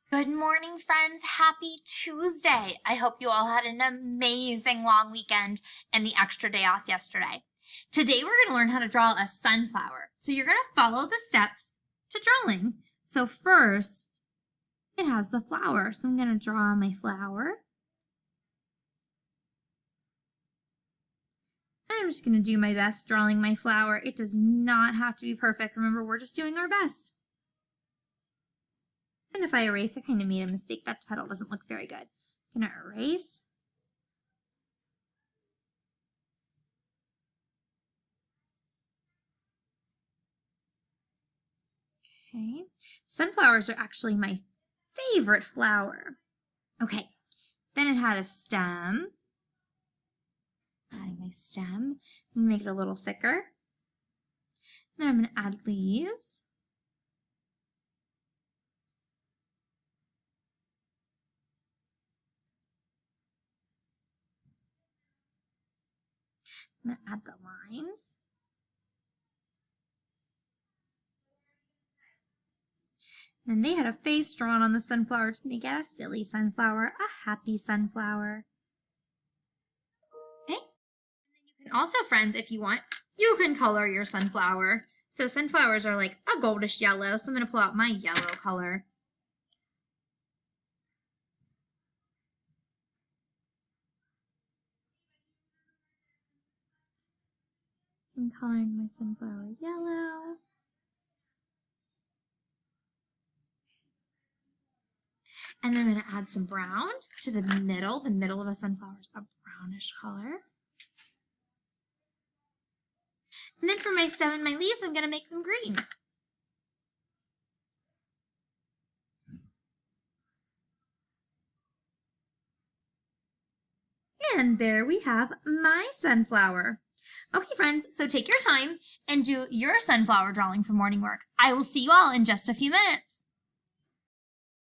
Good morning, friends. Happy Tuesday. I hope you all had an amazing long weekend and the extra day off yesterday. Today, we're going to learn how to draw a sunflower. So you're going to follow the steps to drawing. So first, it has the flower. So I'm going to draw my flower. I'm just going to do my best drawing my flower. It does not have to be perfect. Remember, we're just doing our best. And if I erase, I kind of made a mistake. That petal doesn't look very good. I'm going to erase. Okay. Sunflowers are actually my favorite flower. Okay. Then it had a stem. Adding my stem. And make it a little thicker. Then I'm going to add leaves. I'm going to add the lines. And they had a face drawn on the sunflower to make it a silly sunflower, a happy sunflower. Okay. And then you can also, friends, if you want, you can color your sunflower. So sunflowers are like a goldish yellow, so I'm going to pull out my yellow color. So I'm coloring my sunflower yellow. And then I'm going to add some brown to the middle. The middle of the sunflower is a brownish color. And then for my stem and my leaves, I'm going to make them green. And there we have my sunflower. Okay, friends, so take your time and do your sunflower drawing for morning work. I will see you all in just a few minutes.